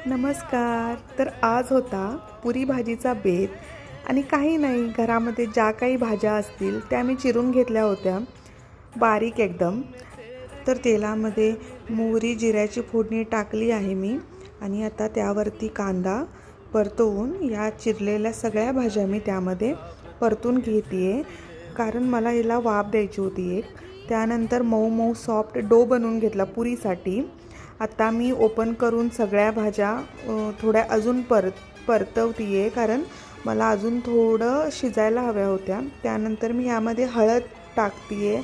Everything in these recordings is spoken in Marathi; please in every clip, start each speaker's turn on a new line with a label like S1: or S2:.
S1: नमस्कार. तर आज होता पुरी भाजीचा बेत आणि काही नाही, घरामध्ये ज्या काही भाज्या असतील त्या मी चिरून घेतल्या होत्या बारीक एकदम. तर तेलामध्ये मोहरी जिऱ्याची फोडणी टाकली आहे मी आणि आता त्यावरती कांदा परतवून या चिरलेल्या सगळ्या भाज्या मी त्यामध्ये परतून घेते आहे, कारण मला हिला वाफ द्यायची होती एक. त्यानंतर मऊ मऊ सॉफ्ट डो बनवून घेतला पुरीसाठी. आता मी ओपन करून सगळ्या भाज्या थोड्या अजून परतवते आहे, कारण मला अजून थोडं शिजायला हव्या होत्या. त्यानंतर मी यामध्ये हळद टाकते आहे,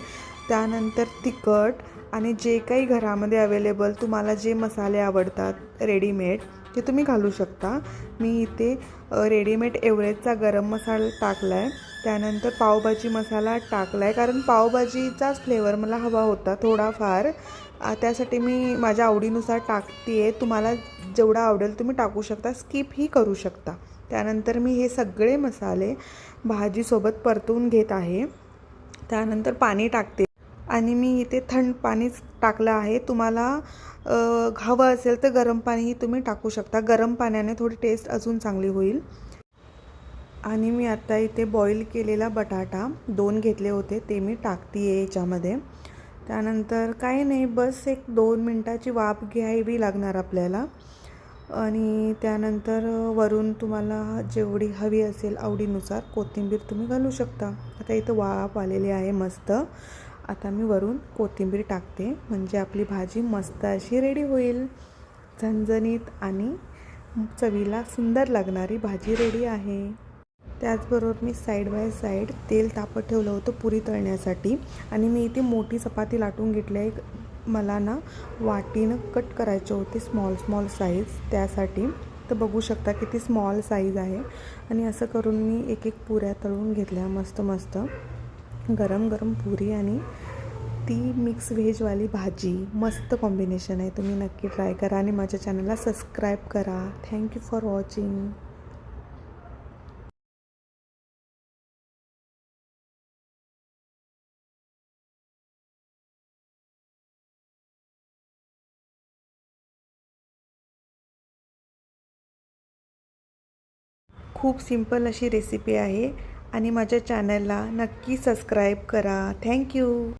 S1: त्यानंतर तिखट आणि जे काही घरामध्ये अवेलेबल तुम्हाला जे मसाले आवडतात रेडीमेड ते तुम्ही घालू शकता. मी इथे रेडीमेड एव्हरेजचा गरम मसाला टाकला आहे, त्यानंतर पावभाजी मसाला टाकला आहे, कारण पावभाजीचाच फ्लेवर मला हवा होता थोडाफार. त्यासाठी मी माझ्या आवडीनुसार टाकते आहे. तुम्हाला जेवढा आवडेल तुम्ही टाकू शकता, स्किपही करू शकता. त्यानंतर मी हे सगळे मसाले भाजीसोबत परतवून घेत आहे. त्यानंतर पाणी टाकते आणि मी इथे थंड पाणीच टाकलं आहे. तुम्हाला हवं असेल तर गरम पाणीही तुम्ही टाकू शकता. गरम पाण्याने थोडी टेस्ट अजून चांगली होईल. आणि मी आता इथे बॉईल केलेला बटाटा 2 घेतले होते, ते मी टाकते आहे याच्यामध्ये. त्यानंतर काही नाही, बस एक 2 मिनटाची वाफ घ्यावी लागणार आपल्याला. आणि त्यानंतर वरून तुम्हाला जेवढी हवी असेल आवडीनुसार कोथिंबीर तुम्ही घालू शकता. आता इथं वाफ आलेली आहे मस्त. आता मी वरून कोथिंबीर टाकते, म्हणजे आपली भाजी मस्त अशी रेडी होईल. झणझणीत आणि चवीला सुंदर लागणारी भाजी रेडी आहे. त्याचबरोबर मी साईड बाय साईड तेल तापत ठेवलं होतं पुरी तळण्यासाठी आणि मी इथे मोठी चपाती लाटून घेतली आहे. मला ना वाटीनं कट करायचे होते स्मॉल साईज, त्यासाठी. तर बघू शकता किती स्मॉल साईज आहे. आणि असं करून मी एक एक पुऱ्या तळून घेतल्या मस्त मस्त. गरम गरम पुरी आणि ती मिक्स व्हेजवाली भाजी, मस्त कॉम्बिनेशन आहे. तुम्ही नक्की ट्राय करा आणि माझ्या चॅनलला सबस्क्राईब करा. Thank you for watching. खूप सिंपल अशी रेसिपी आहे आणि माझ्या चॅनलला नक्की सबस्क्राईब करा. थँक्यू.